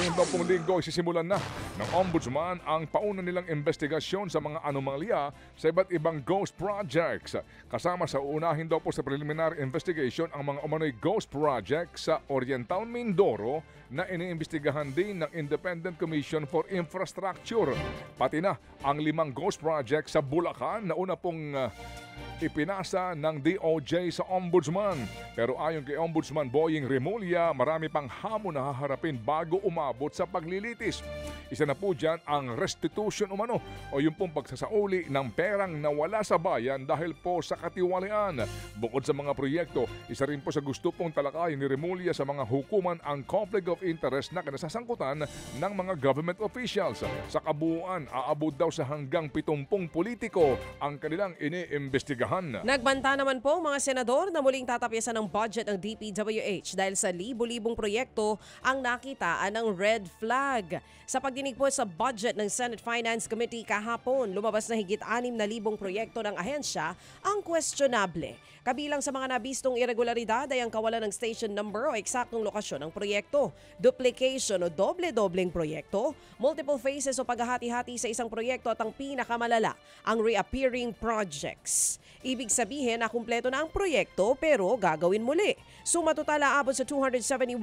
Ngayon daw pong linggo isisimulan na ng Ombudsman ang pauna nilang investigasyon sa mga anomalya sa iba't ibang ghost projects. Kasama sa unahin daw po sa preliminary investigation ang mga umano'y ghost projects sa Oriental Mindoro na iniimbestigahan din ng Independent Commission for Infrastructure. Pati na ang 5 ghost projects sa Bulacan na una pong ipinasa ng DOJ sa Ombudsman. Pero ayon kay Ombudsman Boying Remulla, marami pang hamon na haharapin bago umabot sa paglilitis. Isa na po dyan ang restitution umano o yung pong pagsasauli ng perang nawala sa bayan dahil po sa katiwalian. Bukod sa mga proyekto, isa rin po sa gusto pong talakayin ni Remulla sa mga hukuman ang conflict of interest na kinasasangkutan ng mga government officials. Sa kabuuan, aabot daw sa hanggang 70 politiko ang kanilang iniimbestigahan. Nagbanta naman po mga senador na muling tatapyasan ng budget ng DPWH dahil sa libu-libong proyekto ang nakitaan ng red flag. Sa pagdinig po sa budget ng Senate Finance Committee kahapon, lumabas na higit 6,000 proyekto ng ahensya ang questionable. Kabilang sa mga nabistong irregularidad ay ang kawalan ng station number o eksaktong lokasyon ng proyekto, duplication o doble-dobleng proyekto, multiple phases o paghahati-hati sa isang proyekto at ang pinakamalala, ang reappearing projects. Ibig sabihin na kumpleto na ang proyekto pero gagawin muli. Suma total aabot sa 271.9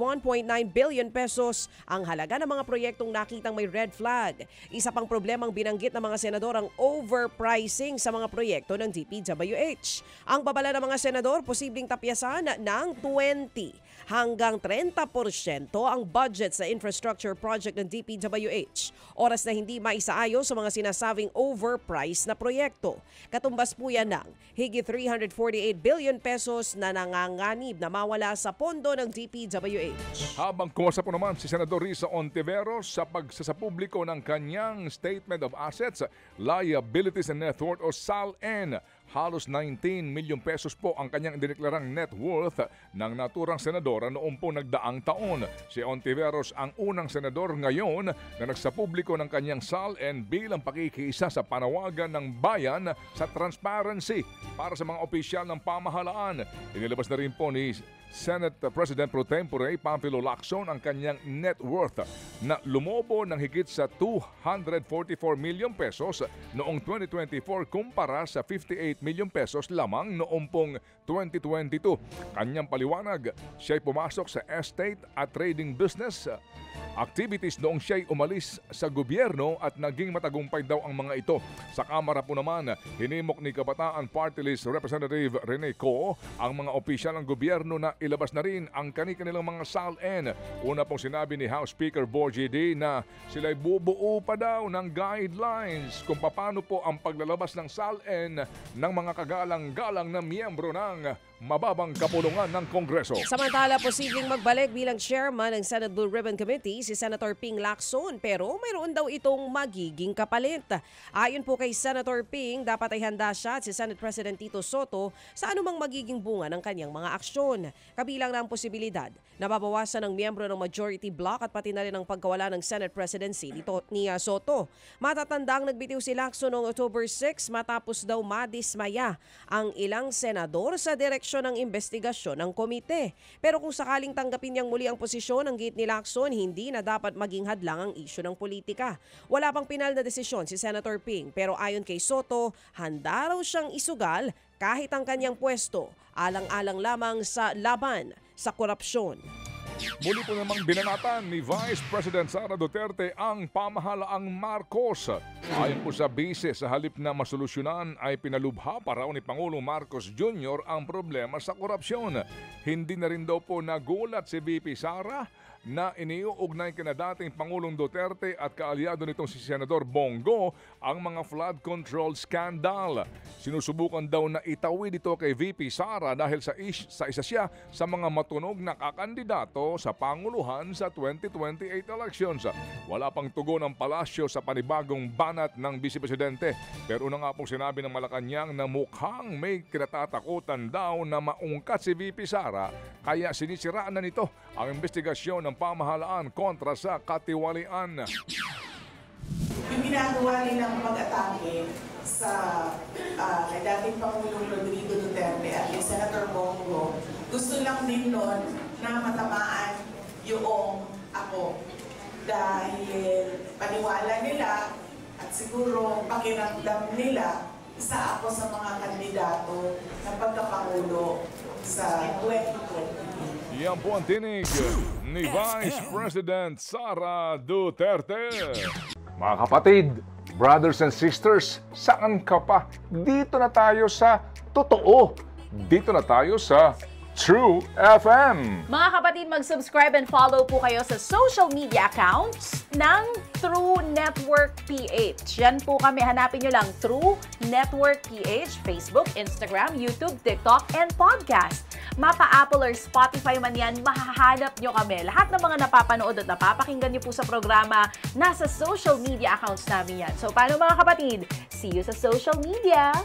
billion pesos ang halaga ng mga proyektong nakitang may red flag. Isa pang problemang binanggit ng mga senador ang overpricing sa mga proyekto ng DPWH. Ang babala ng mga senador, posibleng tapyasan ng 20 hanggang 30% ang budget sa infrastructure project ng DPWH. Oras na hindi maisaayos sa mga sinasabing overpriced na proyekto. Katumbas po yan ng higit 348 billion pesos na nanganganib na mawala sa pondo ng DPWH. Habang kumasa po naman si Senador Risa Ontiveros sa pagsasapubliko ng kanyang Statement of Assets, Liabilities and Net Worth o SALN. Halos 19 milyong pesos po ang kanyang dineklarang net worth ng naturang senadora noong po nagdaang taon. Si Ontiveros ang unang senador ngayon na nagsapubliko ng kanyang SALN bilang pakikiisa sa panawagan ng bayan sa transparency para sa mga opisyal ng pamahalaan. Inilabas na rin po ni Senate President Pro Tempore Panfilo Lacson ang kanyang net worth na lumobo ng higit sa 244 million pesos noong 2024 kumpara sa 58 million pesos lamang noong pong 2022. Kanyang paliwanag, siya'y pumasok sa estate at trading business activities noong siya'y umalis sa gobyerno at naging matagumpay daw ang mga ito. Sa Kamara po naman, hinimok ni Kabataan Party List Representative Rene Co ang mga opisyal ng gobyerno na ilabas na rin ang kanilang mga SALN. Una pong sinabi ni House Speaker Borgie D na sila'y bubuo pa daw ng guidelines kung paano po ang paglalabas ng SALN ng mga kagalang-galang na miyembro ng mababang kapulungan ng Kongreso. Samantala, posibleng magbalik bilang chairman ng Senate Blue Ribbon Committee si Senator Ping Lacson pero mayroon daw itong magiging kapalit. Ayon po kay Senator Ping, dapat ay handa siya at si Senate President Tito Soto sa anumang magiging bunga ng kanyang mga aksyon. Kabilang na ang posibilidad na babawasan ng miyembro ng majority bloc at pati na rin ang pagkawala ng Senate presidency ni Soto. Matatandang nagbitiw si Lacson noong October 6 matapos daw madismaya ang ilang senador sa direksyon ng investigasyon ng komite. Pero kung sakaling tanggapin niyang muli ang posisyon, ang gate ni Lacson, hindi na dapat maging hadlang ang isyu ng politika. Wala pang pinal na desisyon si Senator Ping pero ayon kay Soto, handa raw siyang isugal kahit ang kanyang pwesto, alang-alang lamang sa laban sa korupsyon. Muli po namang binanatan ni Vice President Sara Duterte ang pamahalaang Marcos. Ayon po sa bise, sa halip na masolusyonan ay pinalubha pa raw ni Pangulong Marcos Jr. ang problema sa korupsyon. Hindi na rin daw po nagulat si VP Sara na iniuugnay kina dating Pangulong Duterte at kaalyado nitong si Senador Bongo ang mga flood control scandal. Sinusubukan daw na itawid ito kay VP Sara dahil sa isa siya sa mga matunog na kakandidato sa Panguluhan sa 2028 elections. Wala pang tugon ang palasyo sa panibagong banat ng Vice Presidente. Pero una nga pong sinabi ng Malacanang na mukhang may kinatatakutan daw na maungkat si VP Sara kaya sinisiraan na nito ang investigasyon ng pamahalaan kontra sa katiwalian. Yung ginagawa nilang pag-atake sa kay dating Pangulong Rodrigo Duterte at yung Senator Bongo, gusto lang din nun na matamaan yung ako. dahil paniwala nila at siguro pakiramdam nila isa ako sa mga kandidato na pagkapangulo sa 2020. Yan po ang tinig ni Vice President Sara Duterte. Mga kapatid, brothers and sisters, saan ka pa? Dito na tayo sa totoo. Dito na tayo sa True FM. Mga kapatid, mag-subscribe and follow po kayo sa social media accounts ng True Network PH. Yan po kami. Hanapin nyo lang True Network PH, Facebook, Instagram, YouTube, TikTok, and podcast. Mapa Apple or Spotify man yan, mahahanap nyo kami. Lahat ng mga napapanood at napapakinggan nyo po sa programa, nasa social media accounts namin yan. So, paano mga kapatid? See you sa social media!